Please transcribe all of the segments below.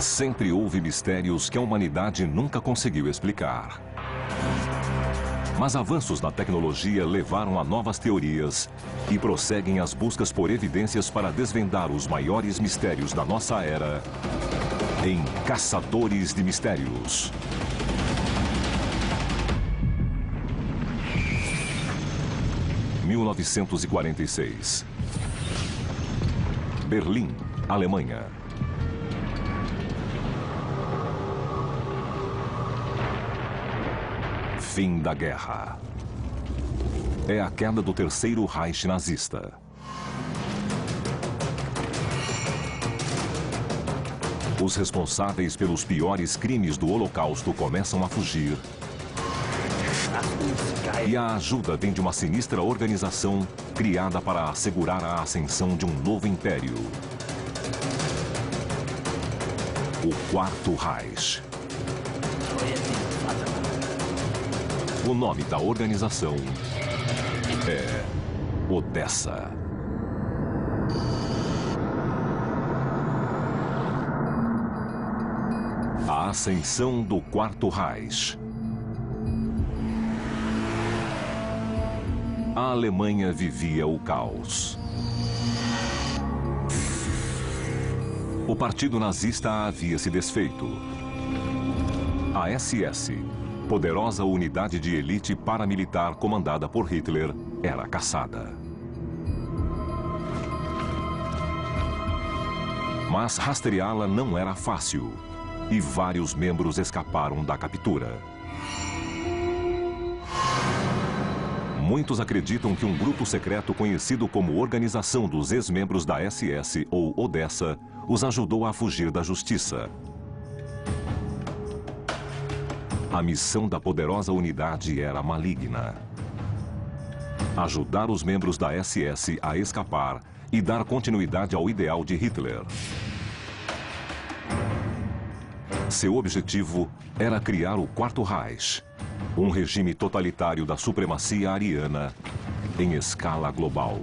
Sempre houve mistérios que a humanidade nunca conseguiu explicar. Mas avanços na tecnologia levaram a novas teorias e prosseguem as buscas por evidências para desvendar os maiores mistérios da nossa era em Caçadores de Mistérios. – 1946. Berlim, Alemanha. Fim da guerra. É a queda do Terceiro Reich nazista. Os responsáveis pelos piores crimes do Holocausto começam a fugir. E a ajuda vem de uma sinistra organização criada para assegurar a ascensão de um novo império. O Quarto Reich. O nome da organização é Odessa. A ascensão do Quarto Reich. A Alemanha vivia o caos. O partido nazista havia se desfeito. A SS, poderosa unidade de elite paramilitar comandada por Hitler, era caçada. Mas rastreá-la não era fácil, e vários membros escaparam da captura. Muitos acreditam que um grupo secreto conhecido como Organização dos Ex-Membros da SS, ou Odessa, os ajudou a fugir da justiça. A missão da poderosa unidade era maligna: ajudar os membros da SS a escapar e dar continuidade ao ideal de Hitler. Seu objetivo era criar o Quarto Reich, um regime totalitário da supremacia ariana em escala global.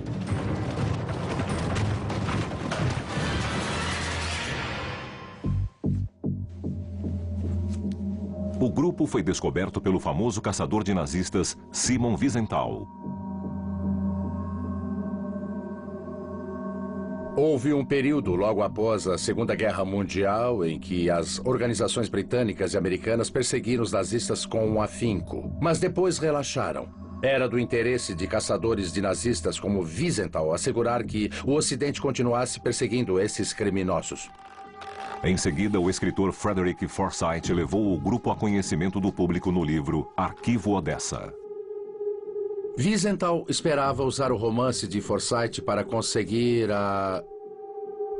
O grupo foi descoberto pelo famoso caçador de nazistas Simon Wiesenthal. Houve um período logo após a Segunda Guerra Mundial em que as organizações britânicas e americanas perseguiram os nazistas com um afinco, mas depois relaxaram. Era do interesse de caçadores de nazistas como Wiesenthal assegurar que o Ocidente continuasse perseguindo esses criminosos. Em seguida, o escritor Frederick Forsyth levou o grupo a conhecimento do público no livro Arquivo Odessa. Wiesenthal esperava usar o romance de Forsyth para conseguir a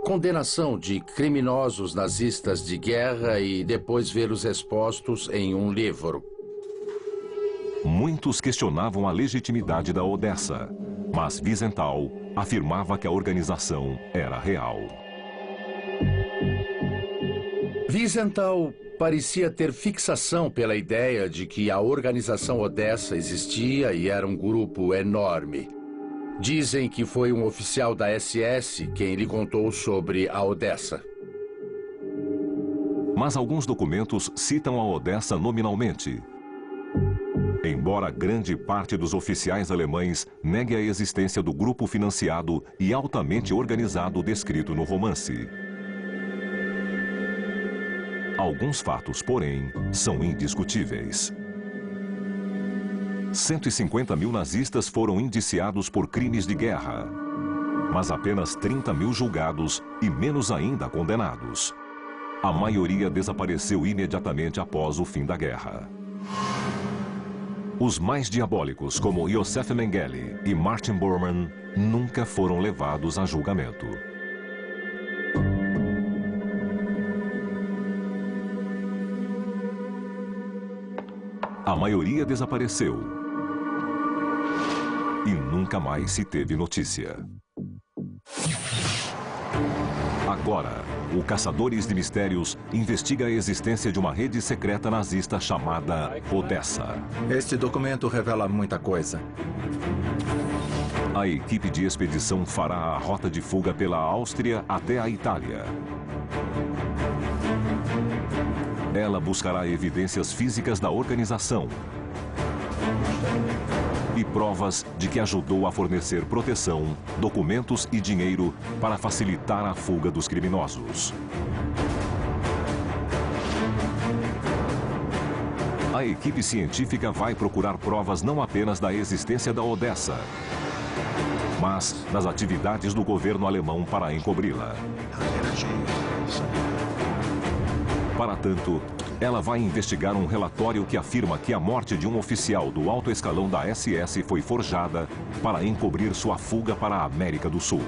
condenação de criminosos nazistas de guerra e depois vê-los expostos em um livro. Muitos questionavam a legitimidade da Odessa, mas Wiesenthal afirmava que a organização era real. Wiesenthal parecia ter fixação pela ideia de que a organização Odessa existia e era um grupo enorme. Dizem que foi um oficial da SS quem lhe contou sobre a Odessa. Mas alguns documentos citam a Odessa nominalmente. Embora grande parte dos oficiais alemães negue a existência do grupo financiado e altamente organizado descrito no romance. Alguns fatos, porém, são indiscutíveis. 150 mil nazistas foram indiciados por crimes de guerra, mas apenas 30 mil julgados e menos ainda condenados. A maioria desapareceu imediatamente após o fim da guerra. Os mais diabólicos, como Josef Mengele e Martin Bormann, nunca foram levados a julgamento. A maioria desapareceu e nunca mais se teve notícia. Agora, o Caçadores de Mistérios investiga a existência de uma rede secreta nazista chamada Odessa. Este documento revela muita coisa. A equipe de expedição fará a rota de fuga pela Áustria até a Itália. Ela buscará evidências físicas da organização e provas de que ajudou a fornecer proteção, documentos e dinheiro para facilitar a fuga dos criminosos. A equipe científica vai procurar provas não apenas da existência da Odessa, mas das atividades do governo alemão para encobri-la. Para tanto, ela vai investigar um relatório que afirma que a morte de um oficial do alto escalão da SS foi forjada para encobrir sua fuga para a América do Sul.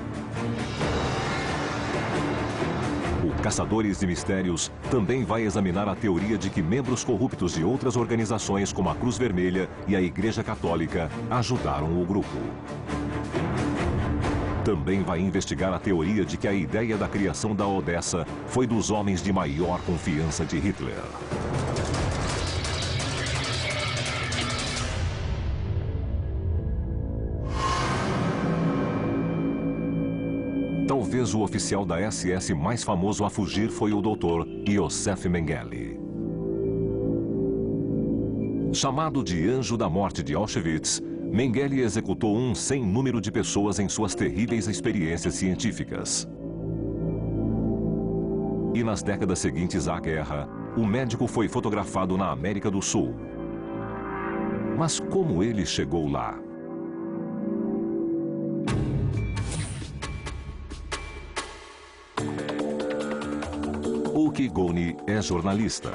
O Caçadores de Mistérios também vai examinar a teoria de que membros corruptos de outras organizações como a Cruz Vermelha e a Igreja Católica ajudaram o grupo. Também vai investigar a teoria de que a ideia da criação da Odessa foi dos homens de maior confiança de Hitler. Talvez o oficial da SS mais famoso a fugir foi o Dr. Yosef Mengele. Chamado de Anjo da Morte de Auschwitz, Mengele executou um sem número de pessoas em suas terríveis experiências científicas. E nas décadas seguintes à guerra, o médico foi fotografado na América do Sul. Mas como ele chegou lá? Uki Goni é jornalista.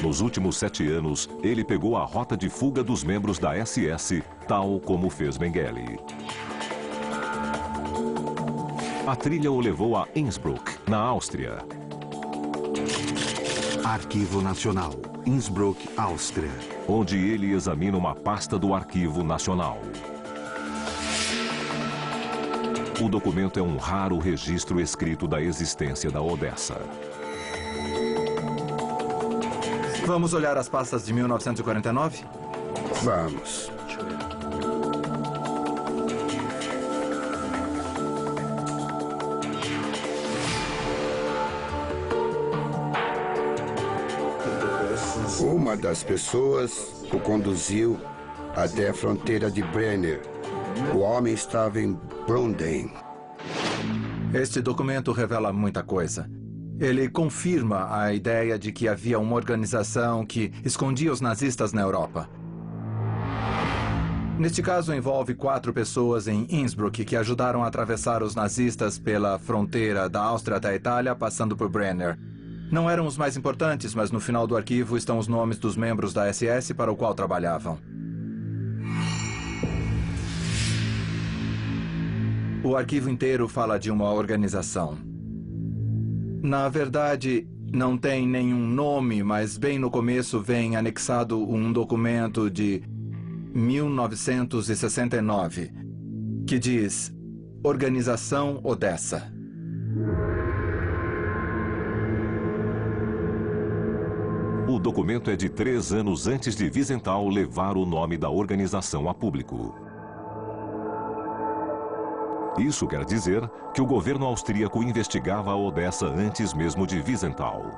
Nos últimos 7 anos, ele pegou a rota de fuga dos membros da SS, tal como fez Mengele. A trilha o levou a Innsbruck, na Áustria. Arquivo Nacional, Innsbruck, Áustria. Onde ele examina uma pasta do Arquivo Nacional. O documento é um raro registro escrito da existência da Odessa. Vamos olhar as pastas de 1949? Vamos. Uma das pessoas o conduziu até a fronteira de Brenner. O homem estava em Brunden. Este documento revela muita coisa. Ele confirma a ideia de que havia uma organização que escondia os nazistas na Europa. Neste caso, envolve 4 pessoas em Innsbruck que ajudaram a atravessar os nazistas pela fronteira da Áustria até a Itália, passando por Brenner. Não eram os mais importantes, mas no final do arquivo estão os nomes dos membros da SS para o qual trabalhavam. O arquivo inteiro fala de uma organização. Na verdade, não tem nenhum nome, mas bem no começo vem anexado um documento de 1969, que diz Organização Odessa. O documento é de 3 anos antes de Wiesenthal levar o nome da organização a público. Isso quer dizer que o governo austríaco investigava a Odessa antes mesmo de Wiesenthal.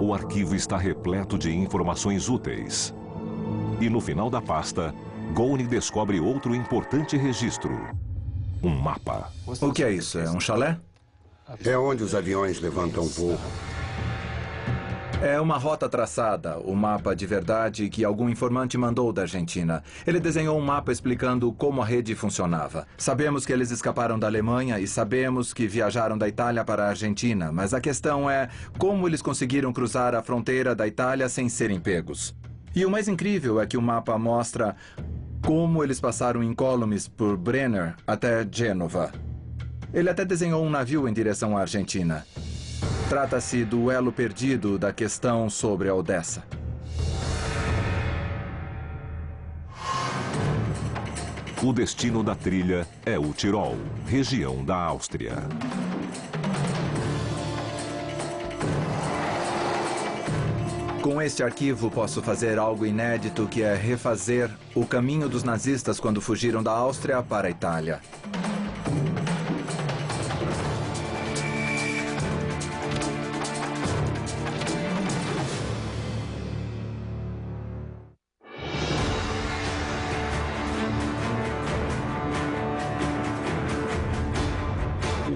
O arquivo está repleto de informações úteis. E no final da pasta, Goni descobre outro importante registro. Um mapa. O que é isso? É um chalé? É onde os aviões levantam voo. É uma rota traçada, o mapa de verdade que algum informante mandou da Argentina. Ele desenhou um mapa explicando como a rede funcionava. Sabemos que eles escaparam da Alemanha e sabemos que viajaram da Itália para a Argentina, mas a questão é como eles conseguiram cruzar a fronteira da Itália sem serem pegos. E o mais incrível é que o mapa mostra como eles passaram incólumes por Brenner até Gênova. Ele até desenhou um navio em direção à Argentina. Trata-se do elo perdido da questão sobre a Odessa. O destino da trilha é o Tirol, região da Áustria. Com este arquivo, posso fazer algo inédito, que é refazer o caminho dos nazistas quando fugiram da Áustria para a Itália.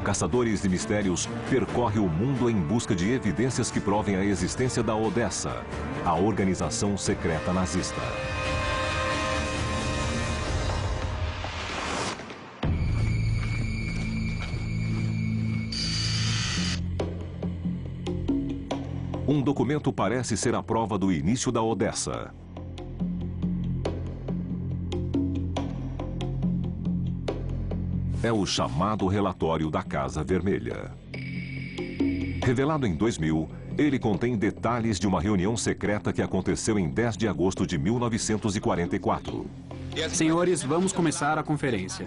Caçadores de Mistérios percorre o mundo em busca de evidências que provem a existência da Odessa, a organização secreta nazista. Um documento parece ser a prova do início da Odessa. É o chamado relatório da Casa Vermelha. Revelado em 2000, ele contém detalhes de uma reunião secreta que aconteceu em 10 de agosto de 1944. Senhores, vamos começar a conferência.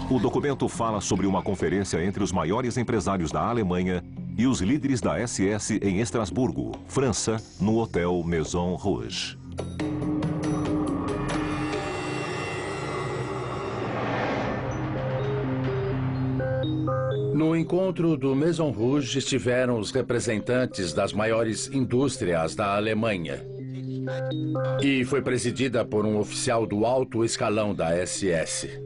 O documento fala sobre uma conferência entre os maiores empresários da Alemanha e os líderes da SS em Estrasburgo, França, no hotel Maison Rouge. No encontro do Maison Rouge estiveram os representantes das maiores indústrias da Alemanha. E foi presidida por um oficial do alto escalão da SS.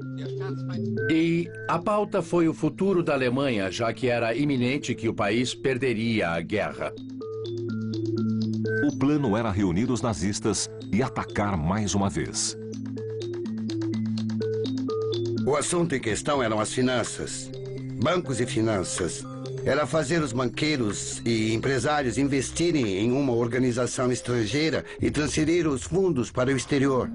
E a pauta foi o futuro da Alemanha, já que era iminente que o país perderia a guerra. O plano era reunir os nazistas e atacar mais uma vez. O assunto em questão eram as finanças. Bancos e finanças. Era fazer os banqueiros e empresários investirem em uma organização estrangeira e transferir os fundos para o exterior.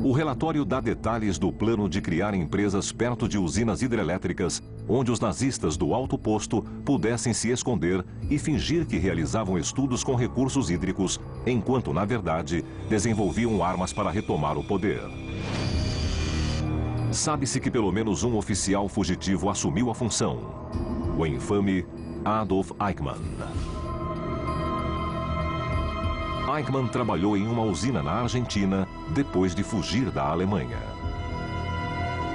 O relatório dá detalhes do plano de criar empresas perto de usinas hidrelétricas, onde os nazistas do alto posto pudessem se esconder e fingir que realizavam estudos com recursos hídricos, enquanto, na verdade, desenvolviam armas para retomar o poder. Sabe-se que pelo menos um oficial fugitivo assumiu a função: o infame Adolf Eichmann. Eichmann trabalhou em uma usina na Argentina depois de fugir da Alemanha.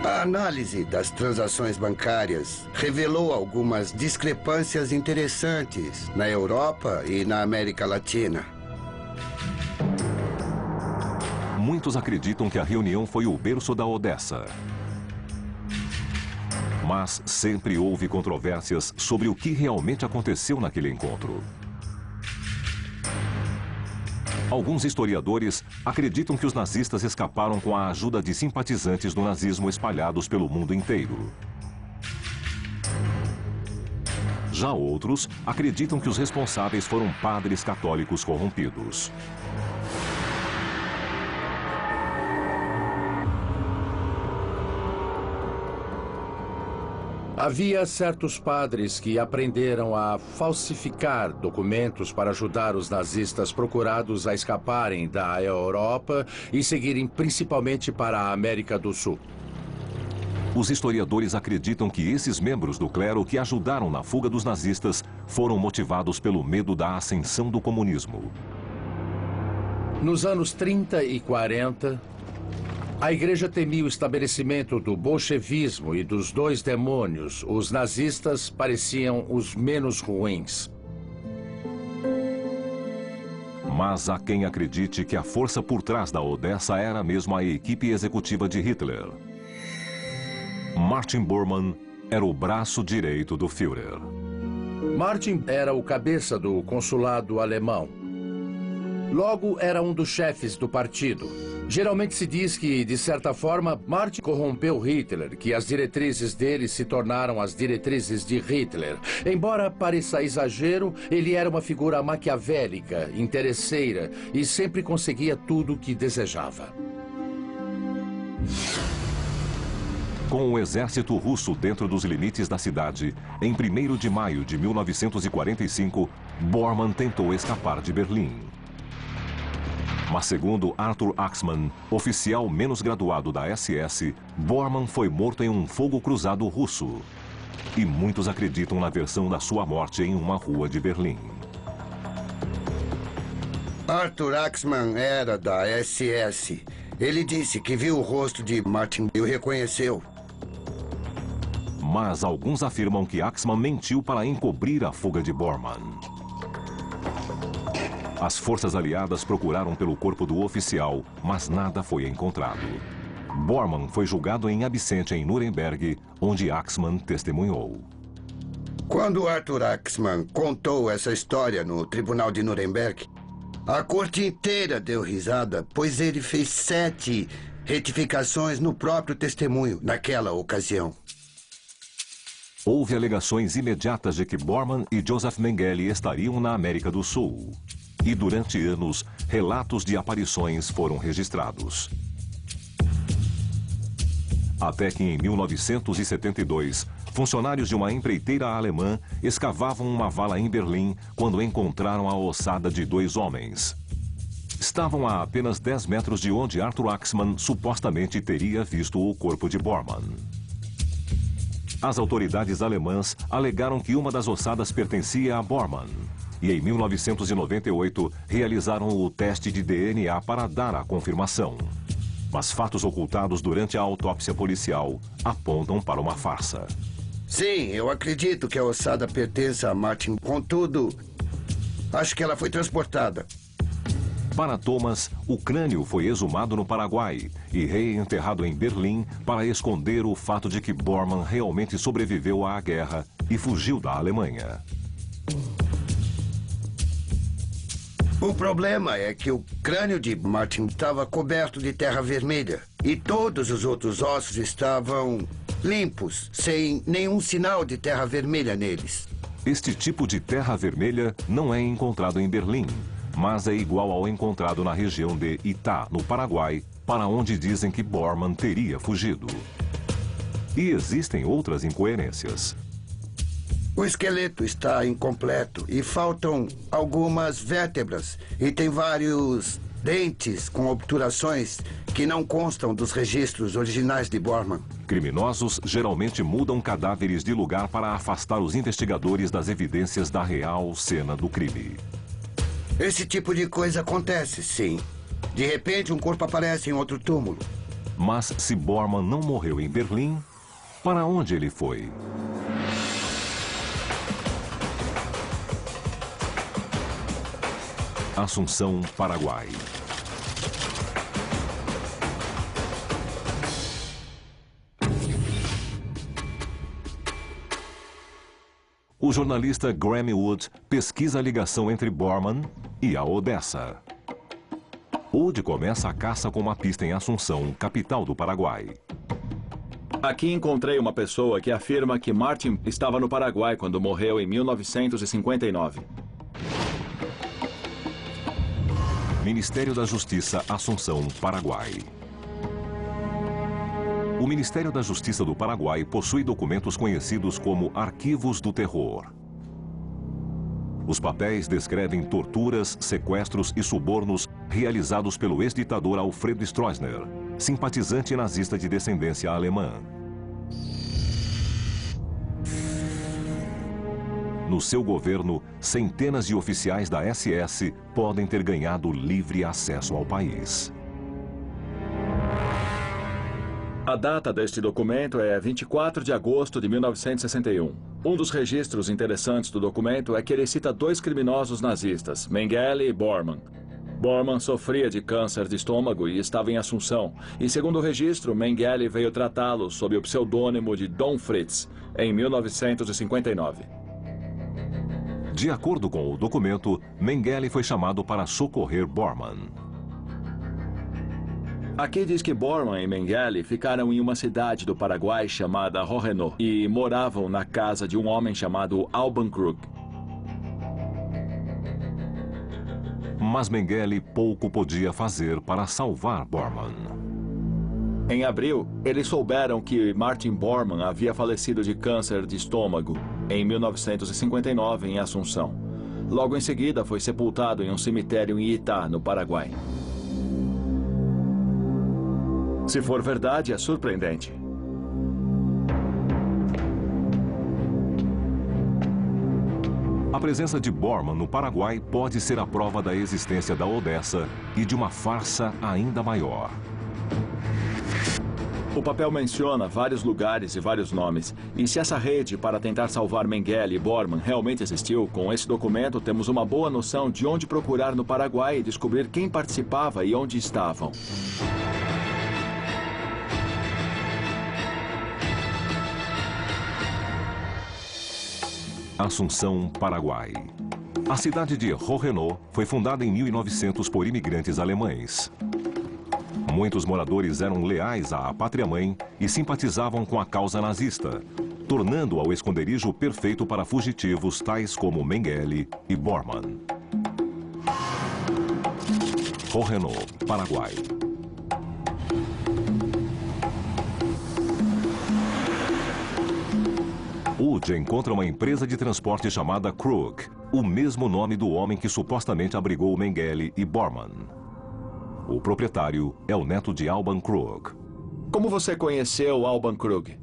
A análise das transações bancárias revelou algumas discrepâncias interessantes na Europa e na América Latina. Muitos acreditam que a reunião foi o berço da Odessa. Mas sempre houve controvérsias sobre o que realmente aconteceu naquele encontro. Alguns historiadores acreditam que os nazistas escaparam com a ajuda de simpatizantes do nazismo espalhados pelo mundo inteiro. Já outros acreditam que os responsáveis foram padres católicos corrompidos. Havia certos padres que aprenderam a falsificar documentos para ajudar os nazistas procurados a escaparem da Europa e seguirem principalmente para a América do Sul. Os historiadores acreditam que esses membros do clero que ajudaram na fuga dos nazistas foram motivados pelo medo da ascensão do comunismo. Nos anos 30 e 40, a igreja temia o estabelecimento do bolchevismo e dos dois demônios. Os nazistas pareciam os menos ruins. Mas há quem acredite que a força por trás da Odessa era mesmo a equipe executiva de Hitler. Martin Bormann era o braço direito do Führer. Martin era o cabeça do consulado alemão. Logo, era um dos chefes do partido. Geralmente se diz que, de certa forma, Martin corrompeu Hitler, que as diretrizes dele se tornaram as diretrizes de Hitler. Embora pareça exagero, ele era uma figura maquiavélica, interesseira e sempre conseguia tudo o que desejava. Com o exército russo dentro dos limites da cidade, em 1º de maio de 1945, Bormann tentou escapar de Berlim. Mas segundo Arthur Axmann, oficial menos graduado da SS, Bormann foi morto em um fogo cruzado russo. E muitos acreditam na versão da sua morte em uma rua de Berlim. Arthur Axmann era da SS. Ele disse que viu o rosto de Martin e o reconheceu. Mas alguns afirmam que Axmann mentiu para encobrir a fuga de Bormann. As forças aliadas procuraram pelo corpo do oficial, mas nada foi encontrado. Bormann foi julgado em absente em Nuremberg, onde Axmann testemunhou. Quando Arthur Axmann contou essa história no tribunal de Nuremberg, a corte inteira deu risada, pois ele fez 7 retificações no próprio testemunho, naquela ocasião. Houve alegações imediatas de que Bormann e Joseph Mengele estariam na América do Sul. E durante anos, relatos de aparições foram registrados. Até que em 1972, funcionários de uma empreiteira alemã escavavam uma vala em Berlim quando encontraram a ossada de 2 homens. Estavam a apenas 10 metros de onde Arthur Axmann supostamente teria visto o corpo de Bormann. As autoridades alemãs alegaram que uma das ossadas pertencia a Bormann. E em 1998, realizaram o teste de DNA para dar a confirmação. Mas fatos ocultados durante a autópsia policial apontam para uma farsa. Sim, eu acredito que a ossada pertence a Martin. Contudo, acho que ela foi transportada. Para Thomas, o crânio foi exumado no Paraguai e reenterrado em Berlim para esconder o fato de que Bormann realmente sobreviveu à guerra e fugiu da Alemanha. O problema é que o crânio de Martin estava coberto de terra vermelha e todos os outros ossos estavam limpos, sem nenhum sinal de terra vermelha neles. Este tipo de terra vermelha não é encontrado em Berlim, mas é igual ao encontrado na região de Itá, no Paraguai, para onde dizem que Bormann teria fugido. E existem outras incoerências. O esqueleto está incompleto e faltam algumas vértebras e tem vários dentes com obturações que não constam dos registros originais de Bormann. Criminosos geralmente mudam cadáveres de lugar para afastar os investigadores das evidências da real cena do crime. Esse tipo de coisa acontece, sim. De repente, um corpo aparece em outro túmulo. Mas se Bormann não morreu em Berlim, para onde ele foi? Assunção, Paraguai. O jornalista Graham Wood pesquisa a ligação entre Bormann e a Odessa. Wood começa a caça com uma pista em Assunção, capital do Paraguai. Aqui encontrei uma pessoa que afirma que Martin estava no Paraguai quando morreu em 1959. Ministério da Justiça, Assunção, Paraguai. O Ministério da Justiça do Paraguai possui documentos conhecidos como Arquivos do Terror. Os papéis descrevem torturas, sequestros e subornos realizados pelo ex-ditador Alfredo Stroessner, simpatizante nazista de descendência alemã. No seu governo, centenas de oficiais da SS podem ter ganhado livre acesso ao país. A data deste documento é 24 de agosto de 1961. Um dos registros interessantes do documento é que ele cita 2 criminosos nazistas, Mengele e Bormann. Bormann sofria de câncer de estômago e estava em Assunção. E segundo o registro, Mengele veio tratá-lo sob o pseudônimo de Dom Fritz, em 1959. De acordo com o documento, Mengele foi chamado para socorrer Bormann. Aqui diz que Bormann e Mengele ficaram em uma cidade do Paraguai chamada Rohenó e moravam na casa de um homem chamado Alban Krug. Mas Mengele pouco podia fazer para salvar Bormann. Em abril, eles souberam que Martin Bormann havia falecido de câncer de estômago em 1959 em Assunção. Logo em seguida, foi sepultado em um cemitério em Itá, no Paraguai. Se for verdade, é surpreendente. A presença de Bormann no Paraguai pode ser a prova da existência da Odessa e de uma farsa ainda maior. O papel menciona vários lugares e vários nomes. E se essa rede para tentar salvar Mengele e Bormann realmente existiu, com esse documento temos uma boa noção de onde procurar no Paraguai e descobrir quem participava e onde estavam. Assunção, Paraguai. A cidade de Rohenô foi fundada em 1900 por imigrantes alemães. Muitos moradores eram leais à pátria-mãe e simpatizavam com a causa nazista, tornando-a o esconderijo perfeito para fugitivos tais como Mengele e Bormann. Rohenô, Paraguai. Wood encontra uma empresa de transporte chamada Krug, o mesmo nome do homem que supostamente abrigou Mengele e Bormann. O proprietário é o neto de Alban Krug. Como você conheceu Alban Krug?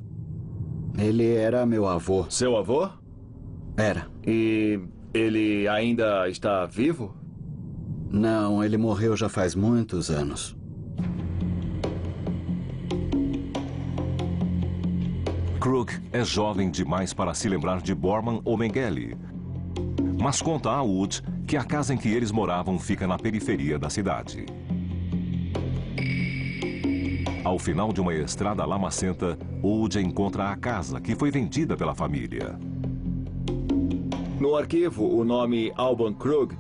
Ele era meu avô. Seu avô? Era. E ele ainda está vivo? Não, ele morreu já faz muitos anos. Krug é jovem demais para se lembrar de Bormann ou Mengele, mas conta a Wood que a casa em que eles moravam fica na periferia da cidade. Ao final de uma estrada lamacenta, Wood encontra a casa que foi vendida pela família. No arquivo, o nome Alban Krug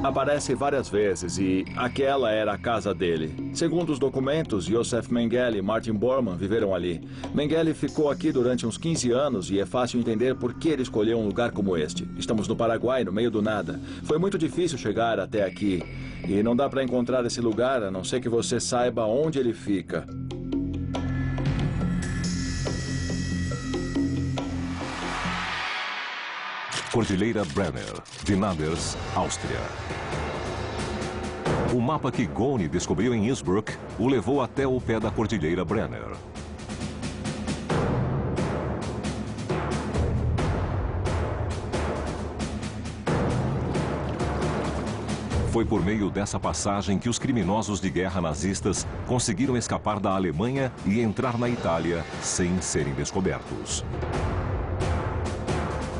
aparece várias vezes e aquela era a casa dele. Segundo os documentos, Josef Mengele e Martin Bormann viveram ali. Mengele ficou aqui durante uns 15 anos e é fácil entender por que ele escolheu um lugar como este. Estamos no Paraguai, no meio do nada. Foi muito difícil chegar até aqui e não dá para encontrar esse lugar a não ser que você saiba onde ele fica. Cordilheira Brenner, Vinaders, Áustria. O mapa que Goni descobriu em Innsbruck o levou até o pé da Cordilheira Brenner. Foi por meio dessa passagem que os criminosos de guerra nazistas conseguiram escapar da Alemanha e entrar na Itália sem serem descobertos.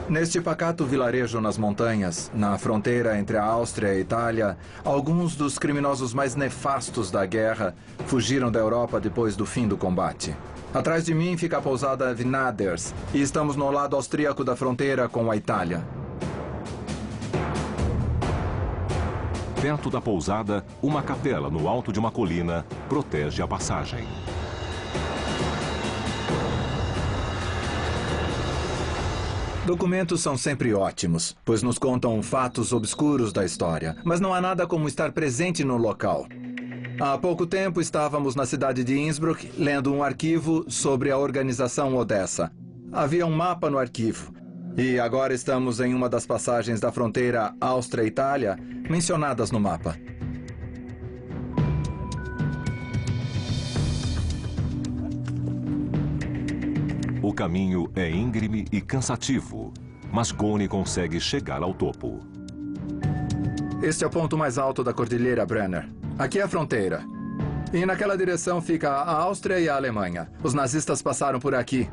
Neste pacato vilarejo nas montanhas, na fronteira entre a Áustria e a Itália, alguns dos criminosos mais nefastos da guerra fugiram da Europa depois do fim do combate. Atrás de mim fica a pousada Vinaders e estamos no lado austríaco da fronteira com a Itália. Perto da pousada, uma capela no alto de uma colina protege a passagem. Documentos são sempre ótimos, pois nos contam fatos obscuros da história, mas não há nada como estar presente no local. Há pouco tempo estávamos na cidade de Innsbruck lendo um arquivo sobre a organização Odessa. Havia um mapa no arquivo, e agora estamos em uma das passagens da fronteira Áustria-Itália mencionadas no mapa. O caminho é íngreme e cansativo, mas Goni consegue chegar ao topo. Este é o ponto mais alto da Cordilheira Brenner. Aqui é a fronteira. E naquela direção fica a Áustria e a Alemanha. Os nazistas passaram por aqui.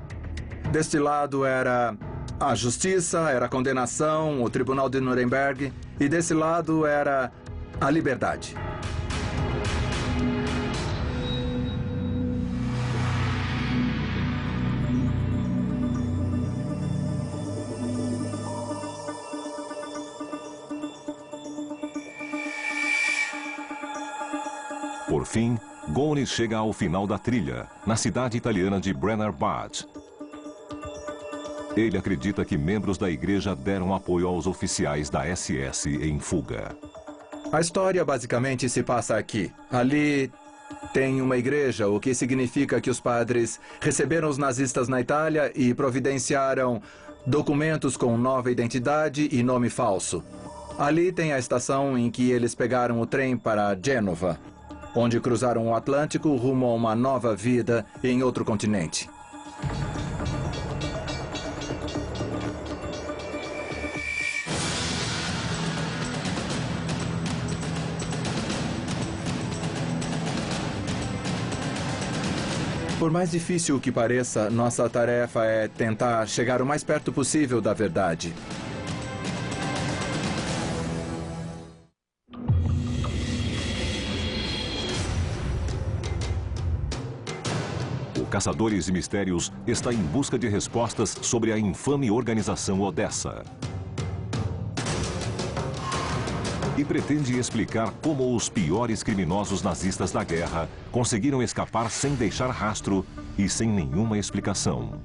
Deste lado era a justiça, era a condenação, o Tribunal de Nuremberg. E desse lado era a liberdade. Por fim, Goni chega ao final da trilha, na cidade italiana de Brenner Bad. Ele acredita que membros da igreja deram apoio aos oficiais da SS em fuga. A história basicamente se passa aqui. Ali tem uma igreja, o que significa que os padres receberam os nazistas na Itália e providenciaram documentos com nova identidade e nome falso. Ali tem a estação em que eles pegaram o trem para Gênova, onde cruzaram o Atlântico rumo a uma nova vida em outro continente. Por mais difícil que pareça, nossa tarefa é tentar chegar o mais perto possível da verdade. O Caçadores de Mistérios está em busca de respostas sobre a infame organização Odessa. E pretende explicar como os piores criminosos nazistas da guerra conseguiram escapar sem deixar rastro e sem nenhuma explicação.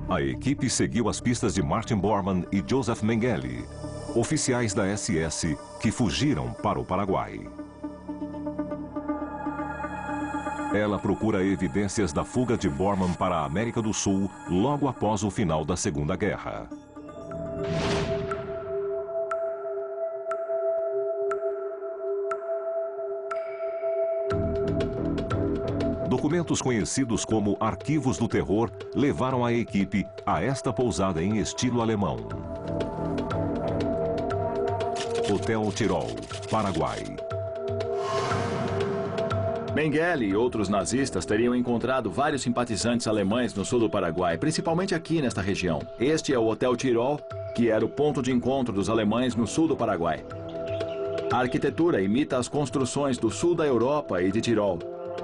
A equipe seguiu as pistas de Martin Bormann e Joseph Mengele, oficiais da SS que fugiram para o Paraguai. Ela procura evidências da fuga de Bormann para a América do Sul logo após o final da Segunda Guerra. Documentos conhecidos como Arquivos do Terror levaram a equipe a esta pousada em estilo alemão. Hotel Tirol, Paraguai. Mengele e outros nazistas teriam encontrado vários simpatizantes alemães no sul do Paraguai, principalmente aqui nesta região. Este é o Hotel Tirol, que era o ponto de encontro dos alemães no sul do Paraguai. A arquitetura imita as construções do sul da Europa e de Tirol.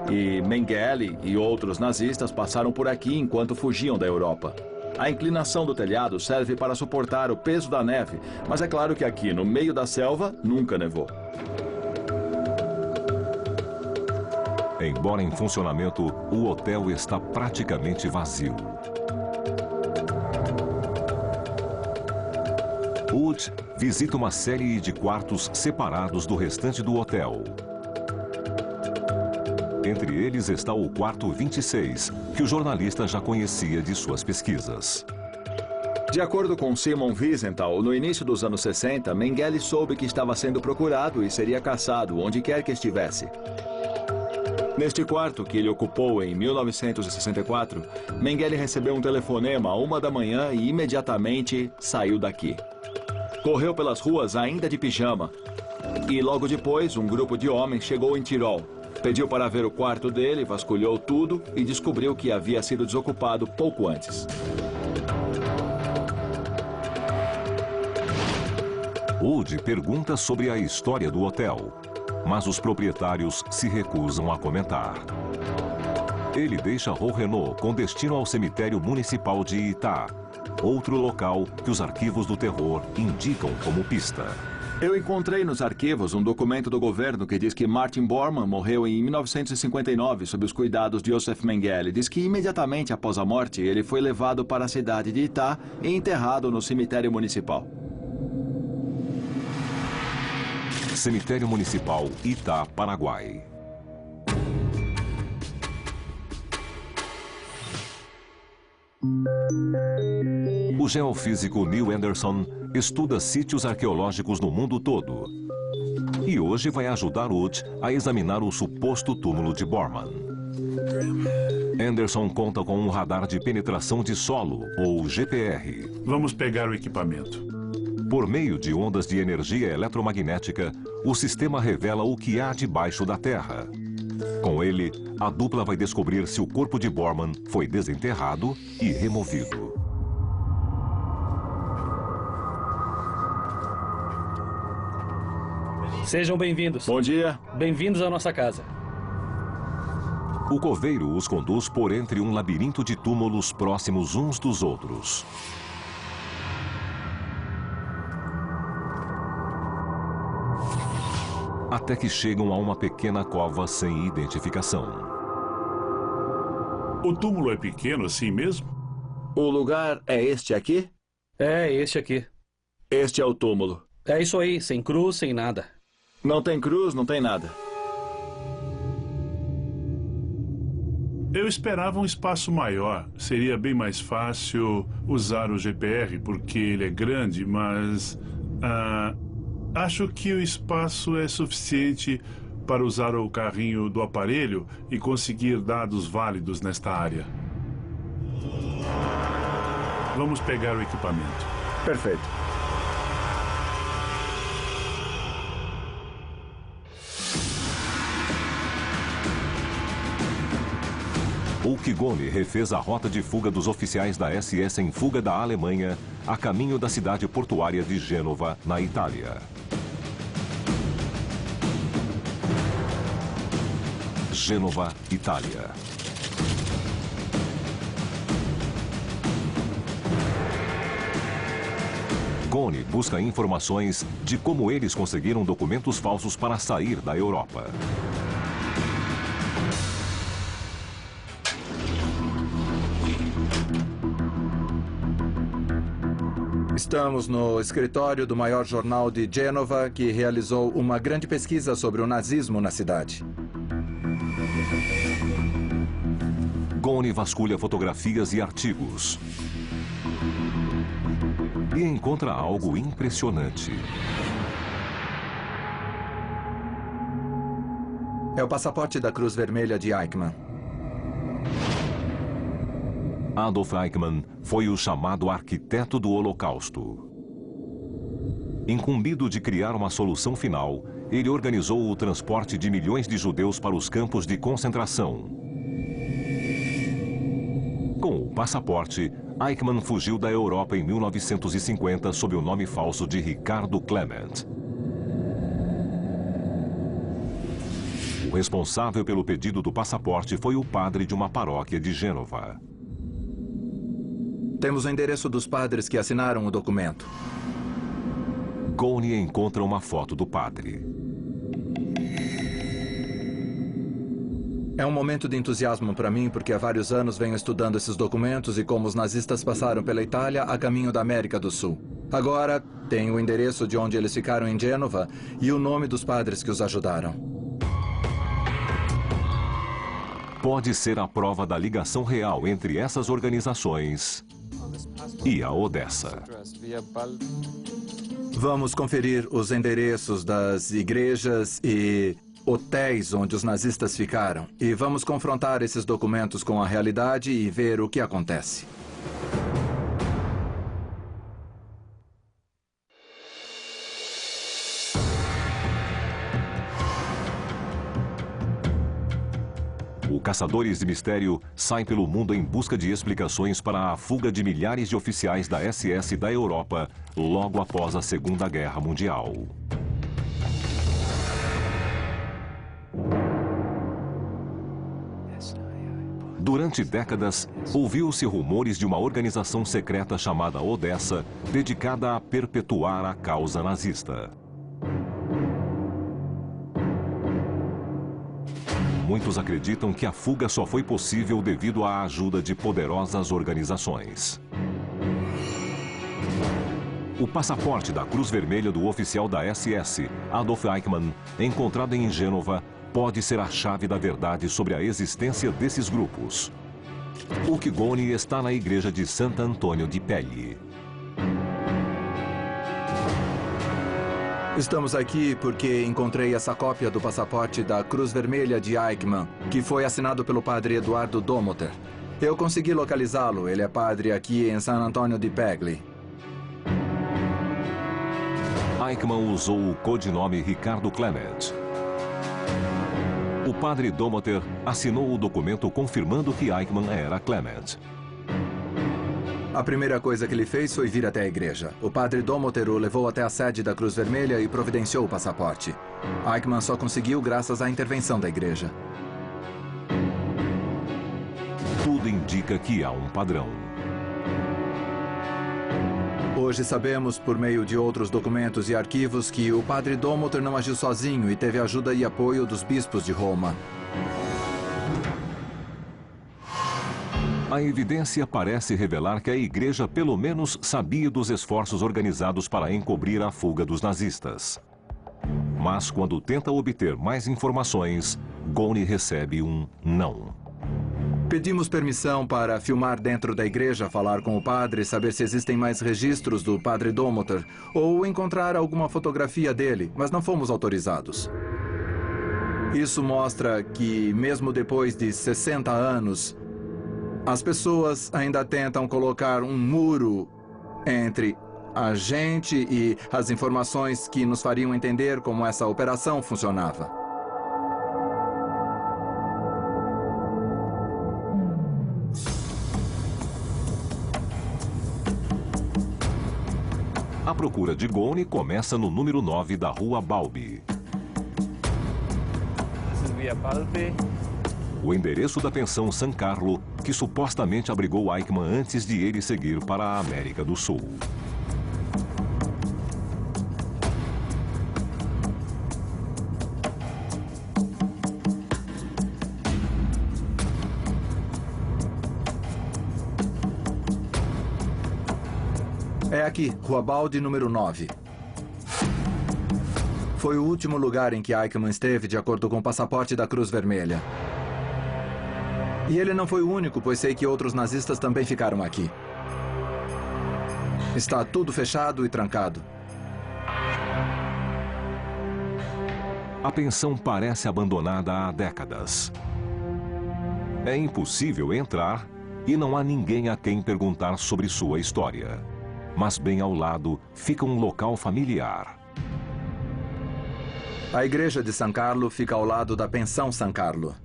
E Mengele e outros nazistas passaram por aqui enquanto fugiam da Europa. A inclinação do telhado serve para suportar o peso da neve, mas é claro que aqui, no meio da selva, nunca nevou. Embora em funcionamento, o hotel está praticamente vazio. Wood visita uma série de quartos separados do restante do hotel. Entre eles está o quarto 26, que o jornalista já conhecia de suas pesquisas. De acordo com Simon Wiesenthal, no início dos anos 60, Mengele soube que estava sendo procurado e seria caçado onde quer que estivesse. Neste quarto, que ele ocupou em 1964, Mengele recebeu um telefonema à 1 da manhã e imediatamente saiu daqui. Correu pelas ruas ainda de pijama. E logo depois, um grupo de homens chegou em Tirol. Pediu para ver o quarto dele, vasculhou tudo e descobriu que havia sido desocupado pouco antes. Wood pergunta sobre a história do hotel, mas os proprietários se recusam a comentar. Ele deixa Renault com destino ao cemitério municipal de Itá, outro local que os arquivos do terror indicam como pista. Eu encontrei nos arquivos um documento do governo que diz que Martin Bormann morreu em 1959 sob os cuidados de Joseph Mengele. Diz que imediatamente após a morte ele foi levado para a cidade de Itá e enterrado no cemitério municipal. Cemitério Municipal, Itá, Paraguai. O geofísico Neil Anderson estuda sítios arqueológicos no mundo todo. E hoje vai ajudar Wood a examinar o suposto túmulo de Bormann. Anderson conta com um radar de penetração de solo, ou GPR. Vamos pegar o equipamento. Por meio de ondas de energia eletromagnética, o sistema revela o que há debaixo da Terra. Com ele, a dupla vai descobrir se o corpo de Bormann foi desenterrado e removido. Sejam bem-vindos. Bom dia. Bem-vindos à nossa casa. O coveiro os conduz por entre um labirinto de túmulos próximos uns dos outros. Até que chegam a uma pequena cova sem identificação. O túmulo é pequeno assim mesmo? O lugar é este aqui? É, este aqui. Este é o túmulo. É isso aí, sem cruz, sem nada. Não tem cruz, não tem nada. Eu esperava um espaço maior. Seria bem mais fácil usar o GPR, porque ele é grande, mas... acho que o espaço é suficiente para usar o carrinho do aparelho e conseguir dados válidos nesta área. Vamos pegar o equipamento. Perfeito. O Kigone refez a rota de fuga dos oficiais da SS em fuga da Alemanha a caminho da cidade portuária de Gênova, na Itália. Gênova, Itália. Goni busca informações de como eles conseguiram documentos falsos para sair da Europa. Estamos no escritório do maior jornal de Gênova, que realizou uma grande pesquisa sobre o nazismo na cidade. Goni vasculha fotografias e artigos. E encontra algo impressionante. É o passaporte da Cruz Vermelha de Eichmann. Adolf Eichmann foi o chamado arquiteto do Holocausto. Incumbido de criar uma solução final, ele organizou o transporte de milhões de judeus para os campos de concentração. Com o passaporte, Eichmann fugiu da Europa em 1950 sob o nome falso de Ricardo Clement. O responsável pelo pedido do passaporte foi o padre de uma paróquia de Gênova. Temos o endereço dos padres que assinaram o documento. Goni encontra uma foto do padre. É um momento de entusiasmo para mim, porque há vários anos venho estudando esses documentos e como os nazistas passaram pela Itália a caminho da América do Sul. Agora, tenho o endereço de onde eles ficaram em Gênova e o nome dos padres que os ajudaram. Pode ser a prova da ligação real entre essas organizações e a Odessa. Vamos conferir os endereços das igrejas e hotéis onde os nazistas ficaram. E vamos confrontar esses documentos com a realidade e ver o que acontece. O Caçadores de Mistério sai pelo mundo em busca de explicações para a fuga de milhares de oficiais da SS da Europa logo após a Segunda Guerra Mundial. Durante décadas, ouviu-se rumores de uma organização secreta chamada Odessa, dedicada a perpetuar a causa nazista. Muitos acreditam que a fuga só foi possível devido à ajuda de poderosas organizações. O passaporte da Cruz Vermelha do oficial da SS, Adolf Eichmann, encontrado em Gênova, pode ser a chave da verdade sobre a existência desses grupos. O Goni está na igreja de Santo Antônio de Pegli. Estamos aqui porque encontrei essa cópia do passaporte da Cruz Vermelha de Eichmann, que foi assinado pelo padre Eduardo Domoter. Eu consegui localizá-lo, ele é padre aqui em San Antônio de Pegli. Eichmann usou o codinome Ricardo Clement. O padre Domoter assinou o documento confirmando que Eichmann era Clement. A primeira coisa que ele fez foi vir até a igreja. O padre Domoter o levou até a sede da Cruz Vermelha e providenciou o passaporte. Eichmann só conseguiu graças à intervenção da igreja. Tudo indica que há um padrão. Hoje sabemos, por meio de outros documentos e arquivos, que o padre Domoter não agiu sozinho e teve ajuda e apoio dos bispos de Roma. A evidência parece revelar que a igreja pelo menos sabia dos esforços organizados para encobrir a fuga dos nazistas. Mas quando tenta obter mais informações, Goni recebe um não. Pedimos permissão para filmar dentro da igreja, falar com o padre, saber se existem mais registros do padre Domoter ou encontrar alguma fotografia dele, mas não fomos autorizados. Isso mostra que, mesmo depois de 60 anos, as pessoas ainda tentam colocar um muro entre a gente e as informações que nos fariam entender como essa operação funcionava. A procura de Goni começa no número 9 da Rua Balbi. O endereço da pensão San Carlo, que supostamente abrigou Eichmann antes de ele seguir para a América do Sul. É aqui, Rua Baldi, número 9. Foi o último lugar em que Eichmann esteve, de acordo com o passaporte da Cruz Vermelha. E ele não foi o único, pois sei que outros nazistas também ficaram aqui. Está tudo fechado e trancado. A pensão parece abandonada há décadas. É impossível entrar e não há ninguém a quem perguntar sobre sua história. Mas bem ao lado fica um local familiar. A igreja de San Carlo fica ao lado da pensão San Carlo.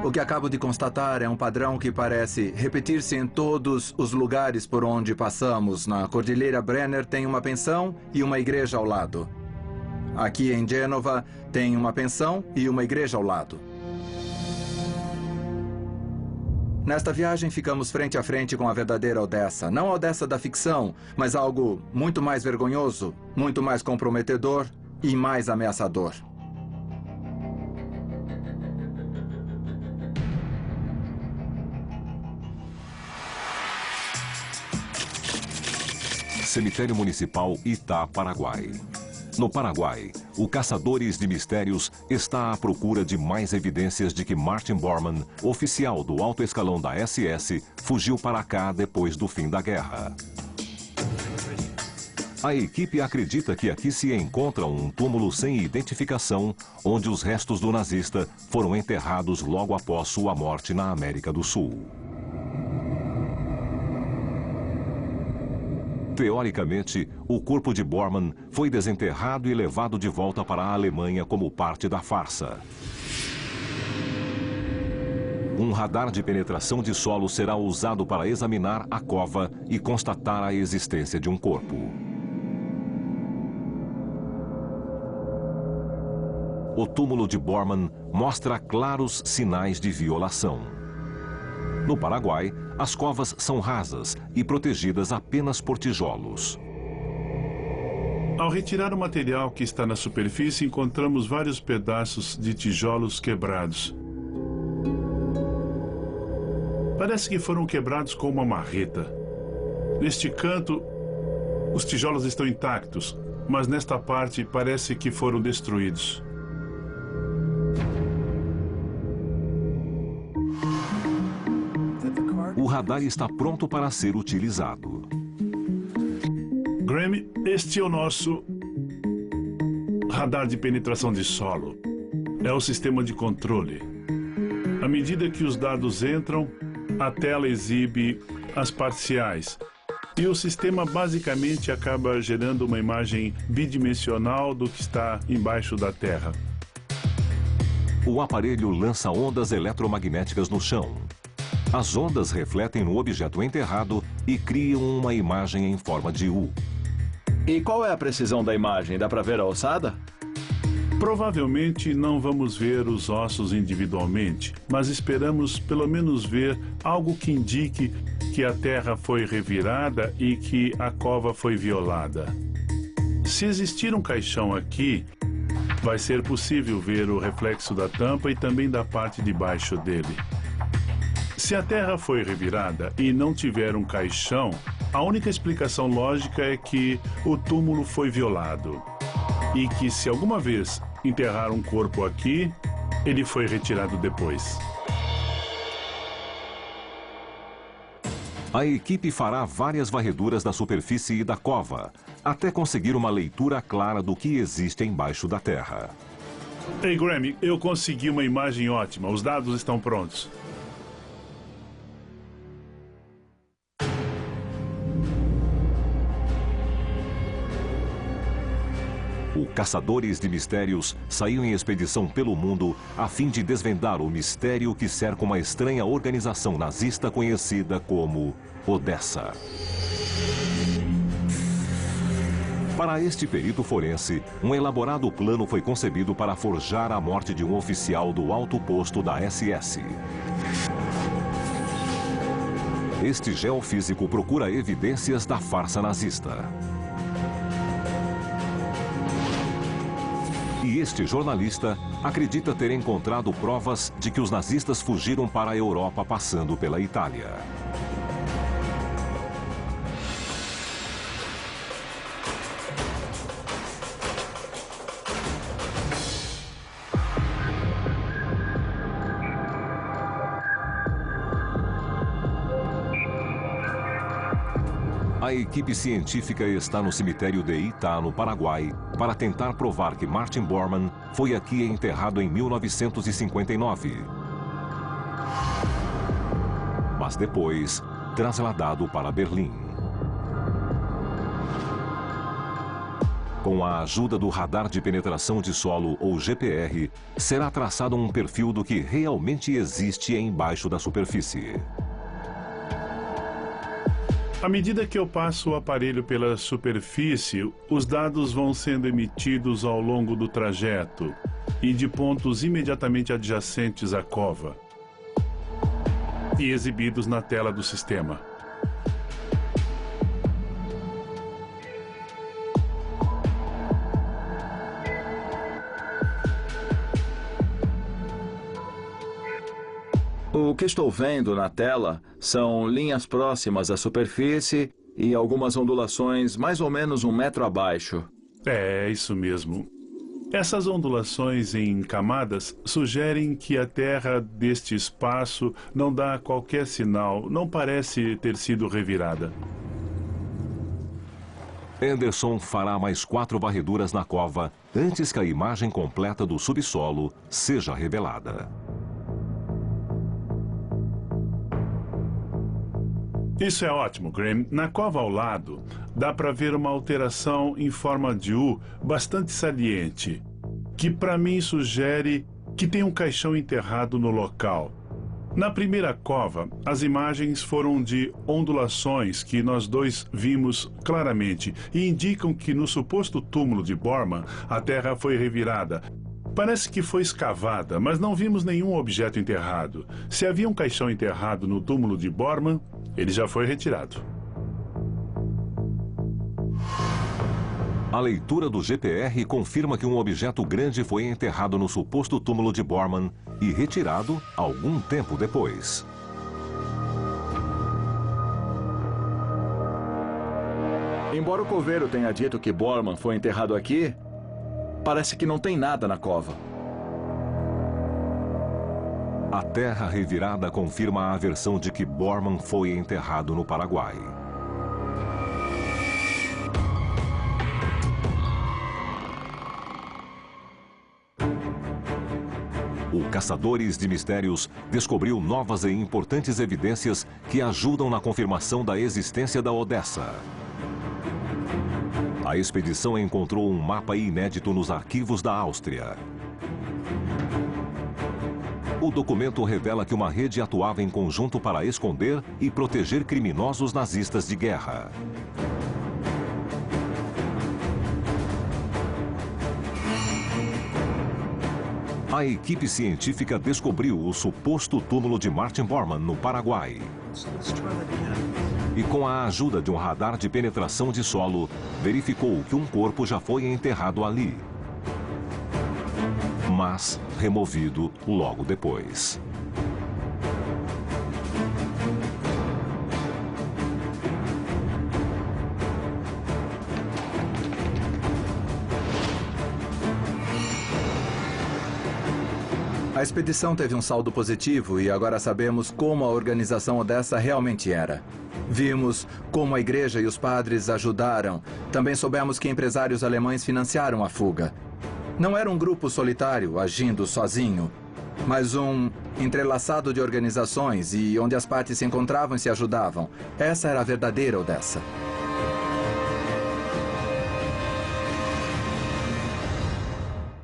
O que acabo de constatar é um padrão que parece repetir-se em todos os lugares por onde passamos. Na Cordilheira Brenner tem uma pensão e uma igreja ao lado. Aqui em Gênova tem uma pensão e uma igreja ao lado. Nesta viagem ficamos frente a frente com a verdadeira Odessa. Não a Odessa da ficção, mas algo muito mais vergonhoso, muito mais comprometedor e mais ameaçador. Cemitério Municipal Itá, Paraguai. No Paraguai, o Caçadores de Mistérios está à procura de mais evidências de que Martin Bormann, oficial do alto escalão da SS, fugiu para cá depois do fim da guerra. A equipe acredita que aqui se encontra um túmulo sem identificação, onde os restos do nazista foram enterrados logo após sua morte na América do Sul. Teoricamente, o corpo de Bormann foi desenterrado e levado de volta para a Alemanha como parte da farsa. Um radar de penetração de solo será usado para examinar a cova e constatar a existência de um corpo. O túmulo de Bormann mostra claros sinais de violação. No Paraguai, as covas são rasas e protegidas apenas por tijolos. Ao retirar o material que está na superfície, encontramos vários pedaços de tijolos quebrados. Parece que foram quebrados com uma marreta. Neste canto, os tijolos estão intactos, mas nesta parte parece que foram destruídos. O radar está pronto para ser utilizado. Graham, este é o nosso radar de penetração de solo. É o sistema de controle. À medida que os dados entram, a tela exibe as parciais. E o sistema basicamente acaba gerando uma imagem bidimensional do que está embaixo da Terra. O aparelho lança ondas eletromagnéticas no chão. As ondas refletem no objeto enterrado e criam uma imagem em forma de U. E qual é a precisão da imagem? Dá para ver a ossada? Provavelmente não vamos ver os ossos individualmente, mas esperamos pelo menos ver algo que indique que a terra foi revirada e que a cova foi violada. Se existir um caixão aqui, vai ser possível ver o reflexo da tampa e também da parte de baixo dele. Se a terra foi revirada e não tiver um caixão, a única explicação lógica é que o túmulo foi violado. E que se alguma vez enterrar um corpo aqui, ele foi retirado depois. A equipe fará várias varreduras da superfície e da cova, até conseguir uma leitura clara do que existe embaixo da terra. Ei, Graham, eu consegui uma imagem ótima. Os dados estão prontos. O Caçadores de Mistérios saiu em expedição pelo mundo a fim de desvendar o mistério que cerca uma estranha organização nazista conhecida como Odessa. Para este perito forense, um elaborado plano foi concebido para forjar a morte de um oficial do alto posto da SS. Este geofísico procura evidências da farsa nazista. E este jornalista acredita ter encontrado provas de que os nazistas fugiram para a Europa passando pela Itália. A equipe científica está no cemitério de Itá, no Paraguai, para tentar provar que Martin Bormann foi aqui enterrado em 1959. Mas depois, trasladado para Berlim. Com a ajuda do radar de penetração de solo, ou GPR, será traçado um perfil do que realmente existe embaixo da superfície. À medida que eu passo o aparelho pela superfície, os dados vão sendo emitidos ao longo do trajeto e de pontos imediatamente adjacentes à cova e exibidos na tela do sistema. O que estou vendo na tela são linhas próximas à superfície e algumas ondulações mais ou menos 1 metro abaixo. É isso mesmo. Essas ondulações em camadas sugerem que a Terra deste espaço não dá qualquer sinal, não parece ter sido revirada. Anderson fará mais 4 varreduras na cova antes que a imagem completa do subsolo seja revelada. Isso é ótimo, Graham. Na cova ao lado, dá para ver uma alteração em forma de U bastante saliente, que para mim sugere que tem um caixão enterrado no local. Na primeira cova, as imagens foram de ondulações que nós dois vimos claramente e indicam que no suposto túmulo de Bormann, a terra foi revirada. Parece que foi escavada, mas não vimos nenhum objeto enterrado. Se havia um caixão enterrado no túmulo de Bormann, ele já foi retirado. A leitura do GPR confirma que um objeto grande foi enterrado no suposto túmulo de Bormann e retirado algum tempo depois. Embora o coveiro tenha dito que Bormann foi enterrado aqui, parece que não tem nada na cova. A terra revirada confirma a versão de que Bormann foi enterrado no Paraguai. O Caçadores de Mistérios descobriu novas e importantes evidências que ajudam na confirmação da existência da Odessa. A expedição encontrou um mapa inédito nos arquivos da Áustria. O documento revela que uma rede atuava em conjunto para esconder e proteger criminosos nazistas de guerra. A equipe científica descobriu o suposto túmulo de Martin Bormann no Paraguai. E com a ajuda de um radar de penetração de solo, verificou que um corpo já foi enterrado ali, mas removido logo depois. A expedição teve um saldo positivo e agora sabemos como a organização Odessa realmente era. Vimos como a igreja e os padres ajudaram. Também soubemos que empresários alemães financiaram a fuga. Não era um grupo solitário, agindo sozinho, mas um entrelaçado de organizações e onde as partes se encontravam e se ajudavam. Essa era a verdadeira Odessa.